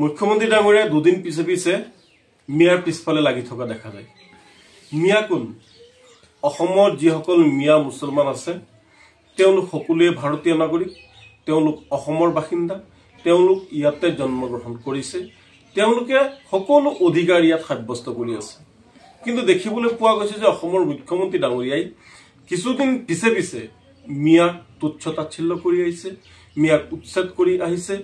মুখ্যমন্ত্ৰী ডাঙৰীয়া দুদিন পিছে পিছে মিয়াৰ পিছফালে লাগি থকা দেখা যায়। মিয়া কোন? অসমৰ যিসকল মিয়া মুছলমান আছে তেওঁলোক সকলোৱে ভাৰতীয় নাগৰিক, তেওঁলোক অসমৰ বাসিন্দা, তেওঁলোক ইয়াতে জন্মগ্ৰহণ কৰিছে, তেওঁলোকে সকলো অধিকাৰ ইয়াত সাব্যস্ত কৰি আছে। কিন্তু দেখিবলৈ পোৱা গৈছে যে অসমৰ মুখ্যমন্ত্ৰী ডাঙৰীয়াই কিছুদিন পিছে পিছে মিয়াক তুচ্ছ তাচ্ছিল্য কৰি আহিছে, মিয়াক উচ্ছেদ কৰি আহিছে,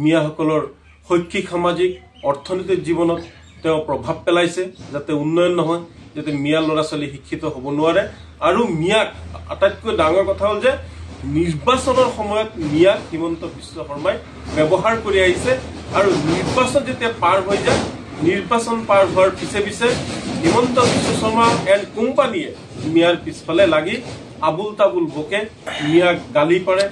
মিয়াসকলৰ শৈক্ষিক সামাজিক অৰ্থনৈতিক জীৱনত তেওঁ প্ৰভাৱ পেলাইছে, যাতে উন্নয়ন নহয়, যাতে মিয়া ল'ৰা ছোৱালী শিক্ষিত হ'ব নোৱাৰে। আৰু মিয়াক আটাইতকৈ ডাঙৰ কথা হ'ল যে নিৰ্বাচনৰ সময়ত মিয়াক হিমন্ত বিশ্ব শৰ্মাই ব্যৱহাৰ কৰি আহিছে। আৰু নিৰ্বাচন যেতিয়া পাৰ হৈ যায়, নিৰ্বাচন পাৰ হোৱাৰ পিছে পিছে হিমন্ত বিশ্ব শৰ্মা এণ্ড কোম্পানীয়ে মিয়াৰ পিছফালে লাগি আবুল তাবুল বকে, মিয়াক গালি পাৰে,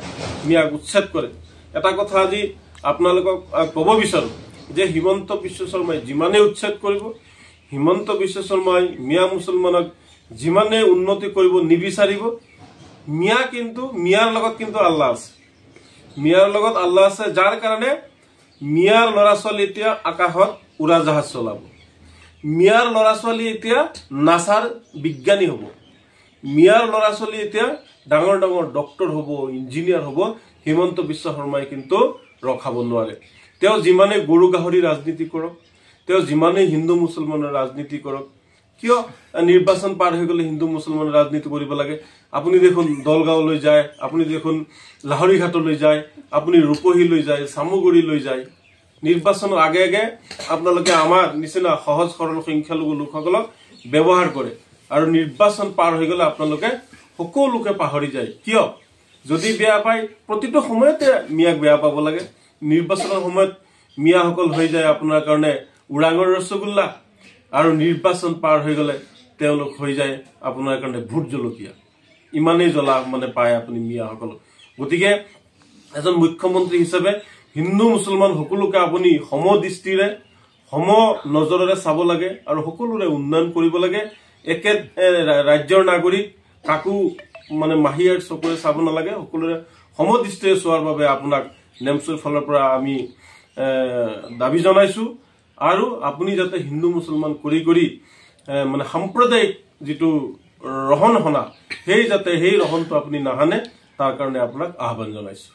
মিয়াক উচ্ছেদ কৰে। এটা কথা আজি আপোনালোকক ক'ব বিচাৰোঁ যে হিমন্ত বিশ্ব শৰ্মাই যিমানেই উচ্ছেদ কৰিব, হিমন্ত বিশ্ব শৰ্মাই মিয়া মুছলমানক যিমানেই উন্নতি কৰিব নিবিচাৰিব, মিয়াৰ লগত কিন্তু আল্লাহ আছে। মিয়াৰ লগত আল্লাহ আছে, যাৰ কাৰণে মিয়াৰ ল'ৰা ছোৱালী এতিয়া আকাশত উৰাজাহাজ চলাব, মিয়াৰ ল'ৰা ছোৱালী এতিয়া নাছাৰ বিজ্ঞানী হ'ব, মিয়াৰ ল'ৰা ছোৱালী এতিয়া ডাঙৰ ডাঙৰ ডক্টৰ হ'ব, ইঞ্জিনিয়াৰ হ'ব। হিমন্ত বিশ্ব শৰ্মাই কিন্তু ৰখাব নোৱাৰে। তেওঁ যিমানে গৰু গাহৰি ৰাজনীতি কৰক, তেওঁ যিমানেই হিন্দু মুছলমানৰ ৰাজনীতি কৰক, কিয় নিৰ্বাচন পাৰ হৈ গ'লে হিন্দু মুছলমানৰ ৰাজনীতি কৰিব লাগে? আপুনি দেখোন দলগাঁৱলৈ যায়, আপুনি দেখোন লাহৰীঘাটলৈ যায়, আপুনি ৰূপহীলৈ যায়, চামুগুৰিলৈ যায়। নিৰ্বাচনৰ আগে আগে আপোনালোকে আমাৰ নিচিনা সহজ সৰল সংখ্যালঘু লোকসকলক ব্যৱহাৰ কৰে, আৰু নিৰ্বাচন পাৰ হৈ গ'লে আপোনালোকে সকলোকে পাহৰি যায়। কিয়? যদি বেয়া পায় প্ৰতিটো সময়তে মিয়াক বেয়া পাব লাগে। নিৰ্বাচনৰ সময়ত মিয়াসকল হৈ যায় আপোনাৰ কাৰণে ওৰাঙৰ ৰসগোল্লা, আৰু নিৰ্বাচন পাৰ হৈ গ'লে তেওঁলোক হৈ যায় আপোনাৰ কাৰণে ভোট জলকীয়া। ইমানেই জ্বলা পায় আপুনি মিয়াসকলক। গতিকে এজন মুখ্যমন্ত্ৰী হিচাপে হিন্দু মুছলমান সকলোকে আপুনি সমদৃষ্টিৰে সম নজৰেৰে চাব লাগে আৰু সকলোৰে উন্নয়ন কৰিব লাগে। একে ৰাজ্যৰ নাগৰিক কাকো মাহীয়াৰ চকুৰে চাব নালাগে, সকলোৰে সমদৃষ্টিৰে চোৱাৰ বাবে আপোনাক নেমচুৰ ফালৰ পৰা আমি দাবী জনাইছো। আৰু আপুনি যাতে হিন্দু মুছলমান কৰি কৰি সাম্প্ৰদায়িক যিটো ৰহন হনা, সেই ৰহনটো আপুনি নাহানে, তাৰ কাৰণে আপোনাক আহ্বান জনাইছো।